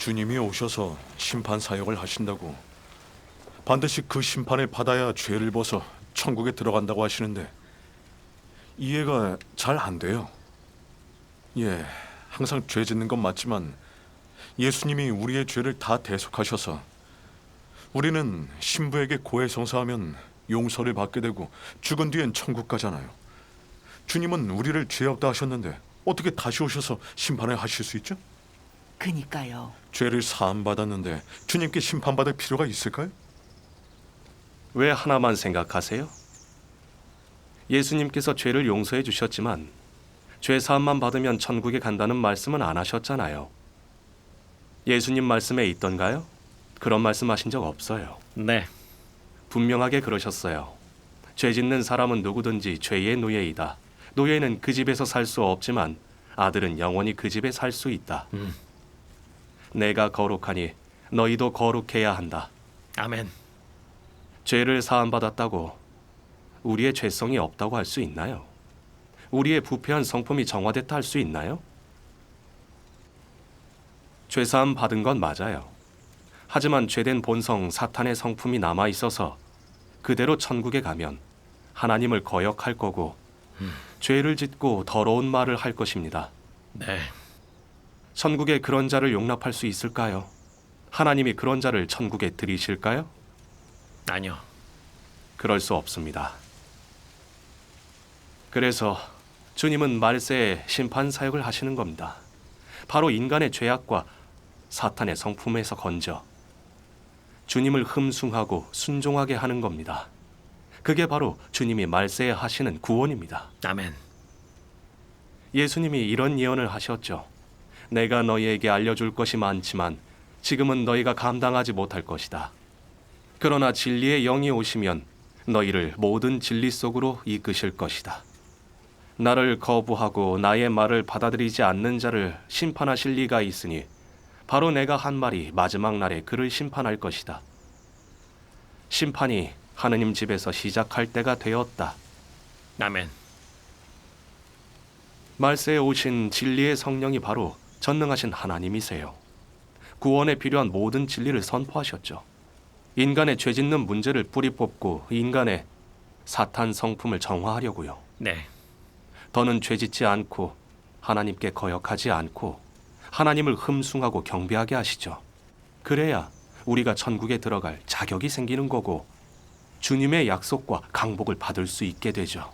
주님이 오셔서 심판 사역을 하신다고 반드시 그 심판을 받아야 죄를 벗어 천국에 들어간다고 하시는데 이해가 잘 안 돼요. 예, 항상 죄 짓는 건 맞지만 예수님이 우리의 죄를 다 대속하셔서 우리는 신부에게 고해성사하면 용서를 받게 되고 죽은 뒤엔 천국 가잖아요. 주님은 우리를 죄 없다 하셨는데 어떻게 다시 오셔서 심판을 하실 수 있죠? 그니까요. 죄를 사함받았는데 주님께 심판받을 필요가 있을까요? 왜 하나만 생각하세요? 예수님께서 죄를 용서해 주셨지만 죄 사함만 받으면 천국에 간다는 말씀은 안 하셨잖아요. 예수님 말씀에 있던가요? 그런 말씀하신 적 없어요. 네, 분명하게 그러셨어요. 죄 짓는 사람은 누구든지 죄의 노예이다. 노예는 그 집에서 살 수 없지만 아들은 영원히 그 집에 살 수 있다. 내가 거룩하니 너희도 거룩해야 한다. 아멘. 죄를 사함받았다고 우리의 죄성이 없다고 할 수 있나요? 우리의 부패한 성품이 정화됐다 할 수 있나요? 죄사함 받은 건 맞아요. 하지만 죄된 본성 사탄의 성품이 남아 있어서 그대로 천국에 가면 하나님을 거역할 거고 죄를 짓고 더러운 말을 할 것입니다. 네, 천국에 그런 자를 용납할 수 있을까요? 하나님이 그런 자를 천국에 들이실까요? 아니요. 그럴 수 없습니다. 그래서 주님은 말세에 심판 사역을 하시는 겁니다. 바로 인간의 죄악과 사탄의 성품에서 건져 주님을 흠숭하고 순종하게 하는 겁니다. 그게 바로 주님이 말세에 하시는 구원입니다. 아멘. 예수님이 이런 예언을 하셨죠. 내가 너희에게 알려줄 것이 많지만 지금은 너희가 감당하지 못할 것이다. 그러나 진리의 영이 오시면 너희를 모든 진리 속으로 이끄실 것이다. 나를 거부하고 나의 말을 받아들이지 않는 자를 심판하실 리가 있으니 바로 내가 한 말이 마지막 날에 그를 심판할 것이다. 심판이 하느님 집에서 시작할 때가 되었다. 아멘. 말세에 오신 진리의 성령이 바로 전능하신 하나님이세요. 구원에 필요한 모든 진리를 선포하셨죠. 인간의 죄 짓는 문제를 뿌리 뽑고 인간의 사탄 성품을 정화하려고요. 네, 더는 죄 짓지 않고 하나님께 거역하지 않고 하나님을 흠숭하고 경배하게 하시죠. 그래야 우리가 천국에 들어갈 자격이 생기는 거고 주님의 약속과 강복을 받을 수 있게 되죠.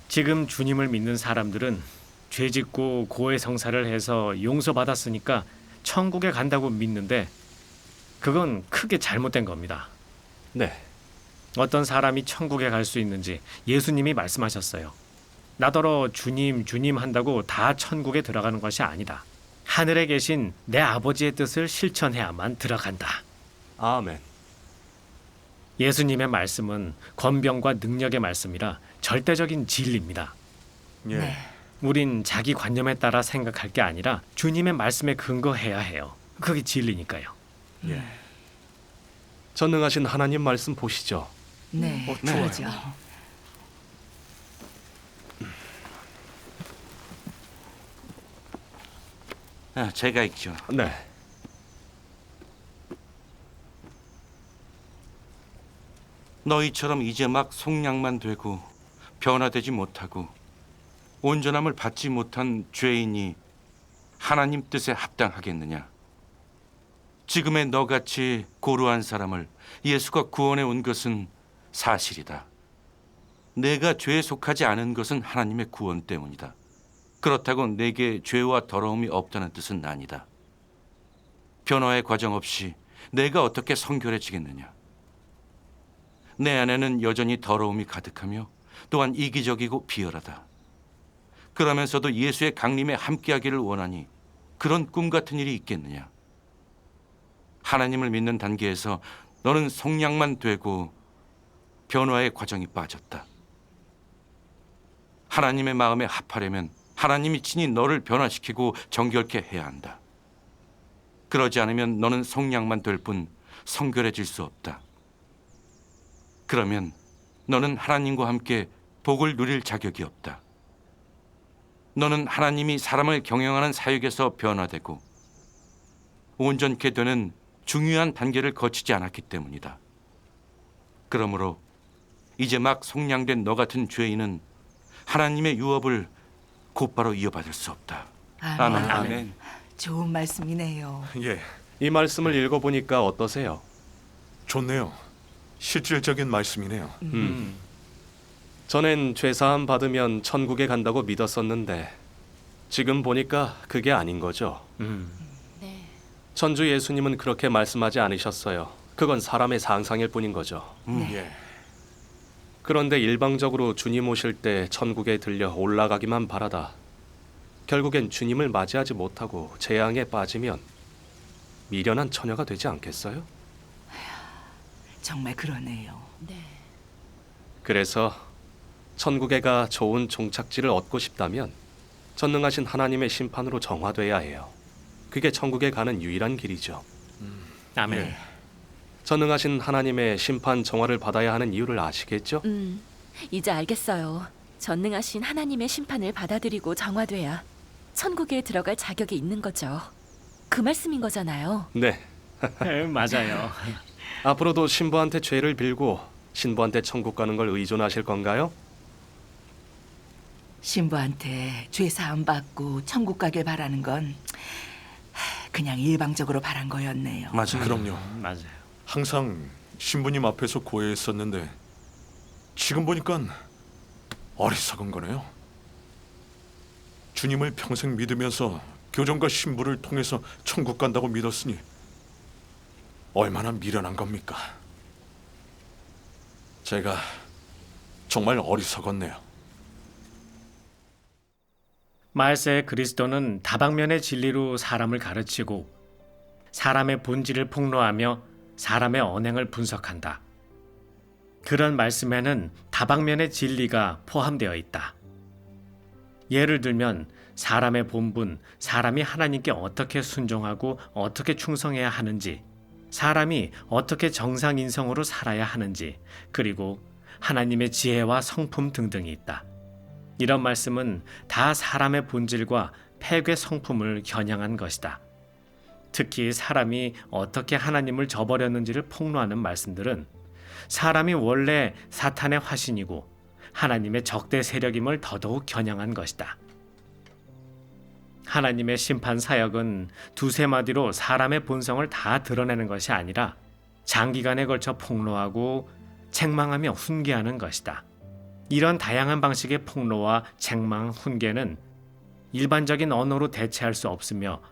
지금 주님을 믿는 사람들은 죄 짓고 고해성사를 해서 용서받았으니까 천국에 간다고 믿는데 그건 크게 잘못된 겁니다. 네, 어떤 사람이 천국에 갈 수 있는지 예수님이 말씀하셨어요. 나더러 주님, 주님 한다고 다 천국에 들어가는 것이 아니다. 하늘에 계신 내 아버지의 뜻을 실천해야만 들어간다. 아멘. 예수님의 말씀은 권병과 능력의 말씀이라 절대적인 진리입니다. 예. 네. 우린 자기 관념에 따라 생각할 게 아니라 주님의 말씀에 근거해야 해요. 그게 진리니까요. 예. 전능하신 하나님 말씀 보시죠. 네. 좋아요. 그러죠. 제가 읽죠. 네, 너희처럼 이제 막 속량만 되고 변화되지 못하고 온전함을 받지 못한 죄인이 하나님 뜻에 합당하겠느냐? 지금의 너같이 고루한 사람을 예수가 구원해 온 것은 사실이다. 내가 죄에 속하지 않은 것은 하나님의 구원 때문이다. 그렇다고 내게 죄와 더러움이 없다는 뜻은 아니다. 변화의 과정 없이 내가 어떻게 성결해지겠느냐? 내 안에는 여전히 더러움이 가득하며 또한 이기적이고 비열하다. 그러면서도 예수의 강림에 함께하기를 원하니 그런 꿈 같은 일이 있겠느냐? 하나님을 믿는 단계에서 너는 성량만 되고 변화의 과정이 빠졌다. 하나님의 마음에 합하려면 하나님이 친히 너를 변화시키고 정결케 해야 한다. 그러지 않으면 너는 성량만 될 뿐 성결해질 수 없다. 그러면 너는 하나님과 함께 복을 누릴 자격이 없다. 너는 하나님이 사람을 경영하는 사역에서 변화되고 온전케 되는 중요한 단계를 거치지 않았기 때문이다. 그러므로 이제 막 속량된 너 같은 죄인은 하나님의 유업을 곧바로 이어받을 수 없다. 아멘. 아멘. 좋은 말씀이네요. 예, 이 말씀을 읽어보니까 어떠세요? 좋네요. 실질적인 말씀이네요. 전엔 죄사함 받으면 천국에 간다고 믿었었는데 지금 보니까 그게 아닌 거죠. 천주 예수님은 그렇게 말씀하지 않으셨어요. 그건 사람의 상상일 뿐인 거죠. 예, 그런데 일방적으로 주님 오실 때 천국에 들려 올라가기만 바라다 결국엔 주님을 맞이하지 못하고 재앙에 빠지면 미련한 처녀가 되지 않겠어요? 정말 그러네요. 그래서 천국에 가 좋은 종착지를 얻고 싶다면 전능하신 하나님의 심판으로 정화돼야 해요. 그게 천국에 가는 유일한 길이죠. 아멘. 예. 전능하신 하나님의 심판 정화를 받아야 하는 이유를 아시겠죠? 이제 알겠어요. 전능하신 하나님의 심판을 받아들이고 정화돼야 천국에 들어갈 자격이 있는 거죠. 그 말씀인 거잖아요. 네. 맞아요. 앞으로도 신부한테 죄를 빌고 신부한테 천국 가는 걸 의존하실 건가요? 신부한테 죄 사함 받고 천국 가길 바라는 건 그냥 일방적으로 바란 거였네요. 맞아요. 그럼요. 맞아요. 항상 신부님 앞에서 고해했었는데 지금 보니까 어리석은 거네요. 주님을 평생 믿으면서 교정과 신부를 통해서 천국 간다고 믿었으니 얼마나 미련한 겁니까? 제가 정말 어리석었네요. 말세의 그리스도는 다방면의 진리로 사람을 가르치고 사람의 본질을 폭로하며 사람의 언행을 분석한다. 그런 말씀에는 다방면의 진리가 포함되어 있다. 예를 들면 사람의 본분, 사람이 하나님께 어떻게 순종하고 어떻게 충성해야 하는지, 사람이 어떻게 정상인성으로 살아야 하는지, 그리고 하나님의 지혜와 성품 등등이 있다. 이런 말씀은 다 사람의 본질과 폐괴 성품을 겨냥한 것이다. 특히 사람이 어떻게 하나님을 저버렸는지를 폭로하는 말씀들은 사람이 원래 사탄의 화신이고 하나님의 적대 세력임을 더더욱 겨냥한 것이다. 하나님의 심판 사역은 두세 마디로 사람의 본성을 다 드러내는 것이 아니라 장기간에 걸쳐 폭로하고 책망하며 훈계하는 것이다. 이런 다양한 방식의 폭로와 책망, 훈계는 일반적인 언어로 대체할 수 없으며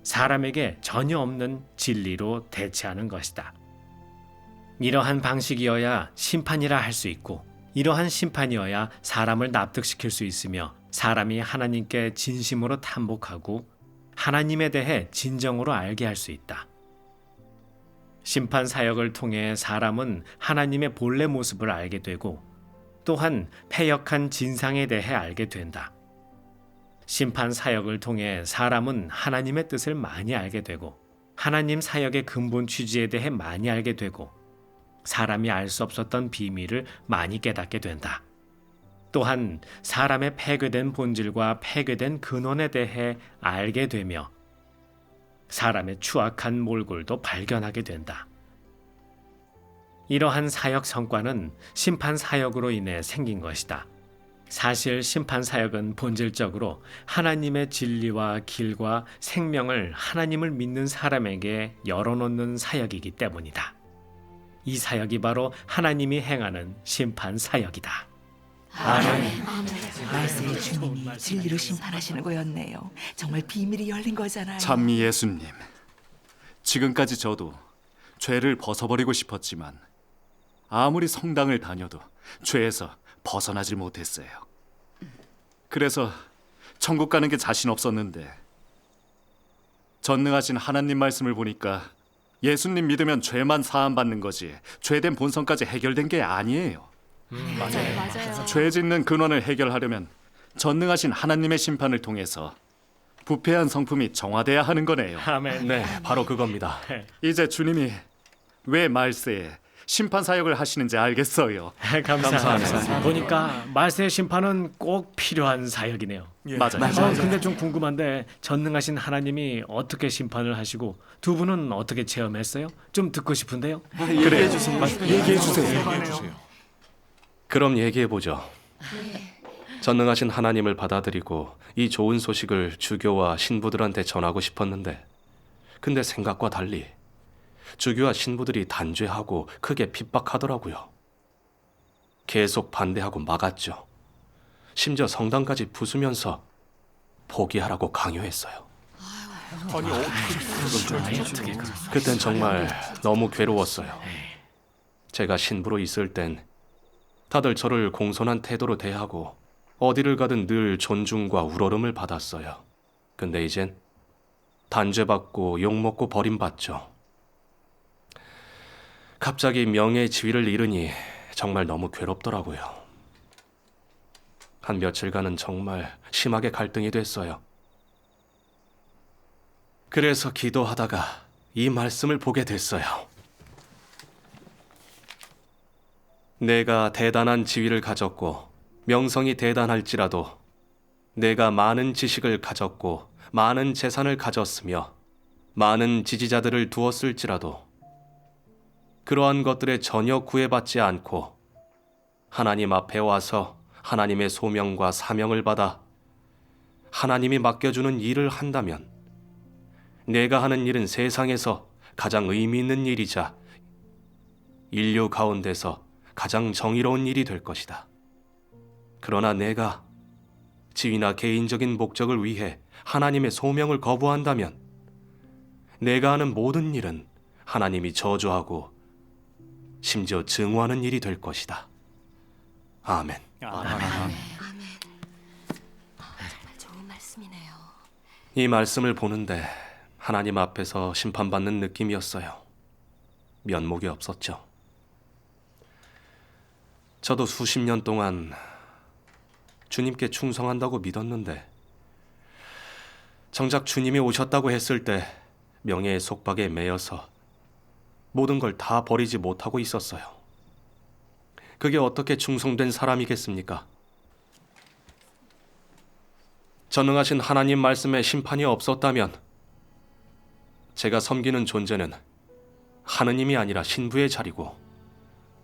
사람에게 전혀 없는 진리로 대체하는 것이다. 이러한 방식이어야 심판이라 할 수 있고 이러한 심판이어야 사람을 납득시킬 수 있으며 사람이 하나님께 진심으로 탐복하고 하나님에 대해 진정으로 알게 할 수 있다. 심판 사역을 통해 사람은 하나님의 본래 모습을 알게 되고 또한 패역한 진상에 대해 알게 된다. 심판 사역을 통해 사람은 하나님의 뜻을 많이 알게 되고 하나님 사역의 근본 취지에 대해 많이 알게 되고 사람이 알 수 없었던 비밀을 많이 깨닫게 된다. 또한 사람의 폐괴된 본질과 폐괴된 근원에 대해 알게 되며 사람의 추악한 몰골도 발견하게 된다. 이러한 사역 성과는 심판 사역으로 인해 생긴 것이다. 사실 심판 사역은 본질적으로 하나님의 진리와 길과 생명을 하나님을 믿는 사람에게 열어놓는 사역이기 때문이다. 이 사역이 바로 하나님이 행하는 심판 사역이다. 말세의 주님이 진리로 심판하시는 거였네요. 정말 비밀이 열린 거잖아요. 찬미 예수님, 지금까지 저도 죄를 벗어버리고 싶었지만 아무리 성당을 다녀도 죄에서 벗어나질 못했어요. 그래서 천국 가는 게 자신 없었는데 전능하신 하나님 말씀을 보니까 예수님 믿으면 죄만 사함받는 거지 죄된 본성까지 해결된 게 아니에요. 맞아요. 죄 짓는 근원을 해결하려면 전능하신 하나님의 심판을 통해서 부패한 성품이 정화돼야 하는 거네요. 아멘. 네, 바로 그겁니다. 이제 주님이 왜 말세에 심판 사역을 하시는지 알겠어요. 감사합니다. 보니까 말세 심판은 꼭 필요한 사역이네요. 맞아요. 근데 좀 궁금한데 전능하신 하나님이 어떻게 심판을 하시고 두 분은 어떻게 체험했어요? 좀 듣고 싶은데요. 얘기해 주세요. 그럼 얘기해 보죠. 전능하신 하나님을 받아들이고 이 좋은 소식을 주교와 신부들한테 전하고 싶었는데, 근데 생각과 달리 주교와 신부들이 단죄하고 크게 핍박하더라고요. 계속 반대하고 막았죠. 심지어 성당까지 부수면서 포기하라고 강요했어요. 그땐 정말 너무 괴로웠어요. 제가 신부로 있을 땐 다들 저를 공손한 태도로 대하고 어디를 가든 늘 존중과 우러름을 받았어요. 근데 이젠 단죄받고 욕먹고 버림받죠. 갑자기 명예의 지위를 잃으니 정말 너무 괴롭더라고요. 한 며칠간은 정말 심하게 갈등이 됐어요. 그래서 기도하다가 이 말씀을 보게 됐어요. 내가 대단한 지위를 가졌고 명성이 대단할지라도 내가 많은 지식을 가졌고 많은 재산을 가졌으며 많은 지지자들을 두었을지라도 그러한 것들에 전혀 구애받지 않고 하나님 앞에 와서 하나님의 소명과 사명을 받아 하나님이 맡겨주는 일을 한다면 내가 하는 일은 세상에서 가장 의미 있는 일이자 인류 가운데서 가장 정의로운 일이 될 것이다. 그러나 내가 지위나 개인적인 목적을 위해 하나님의 소명을 거부한다면 내가 하는 모든 일은 하나님이 저주하고 심지어 증오하는 일이 될 것이다. 아멘. 좋은 말씀이네요. 이 말씀을 보는데 하나님 앞에서 심판받는 느낌이었어요. 면목이 없었죠. 저도 수십 년 동안 주님께 충성한다고 믿었는데 정작 주님이 오셨다고 했을 때 명예의 속박에 매여서 모든 걸 다 버리지 못하고 있었어요. 그게 어떻게 충성된 사람이겠습니까? 전능하신 하나님 말씀에 심판이 없었다면 제가 섬기는 존재는 하느님이 아니라 신부의 자리고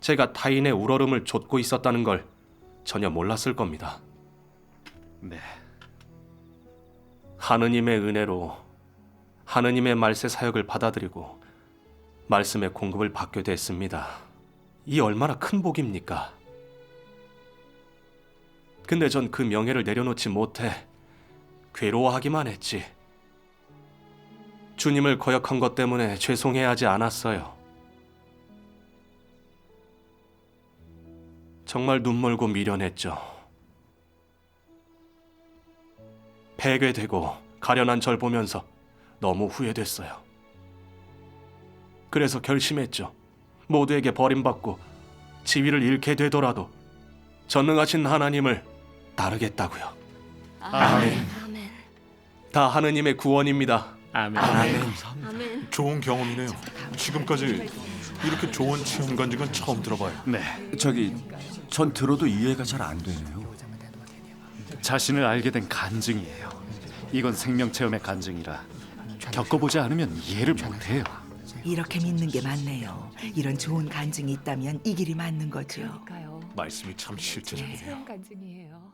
제가 타인의 우러름을 좇고 있었다는 걸 전혀 몰랐을 겁니다. 네. 하느님의 은혜로 하느님의 말세 사역을 받아들이고 말씀의 공급을 받게 됐습니다. 이 얼마나 큰 복입니까? 근데 전 그 명예를 내려놓지 못해 괴로워하기만 했지. 주님을 거역한 것 때문에 죄송해하지 않았어요. 정말 눈멀고 미련했죠. 폐괴되고 가련한 절 보면서 너무 후회됐어요. 그래서 결심했죠. 모두에게 버림받고 지위를 잃게 되더라도 전능하신 하나님을 따르겠다고요. 아멘. 다 하느님의 구원입니다. 아멘. 좋은 경험이네요. 지금까지 이렇게 좋은 체험 간증은 처음 들어봐요. 네. 전 들어도 이해가 잘 안 되네요. 자신을 알게 된 간증이에요. 이건 생명 체험의 간증이라 겪어보지 않으면 이해를 못해요. 이렇게 믿는 게 맞네요. 이런 좋은 간증이 있다면 이 길이 맞는 거죠. 말씀이 참 실제적이네요. 체험 간증이에요.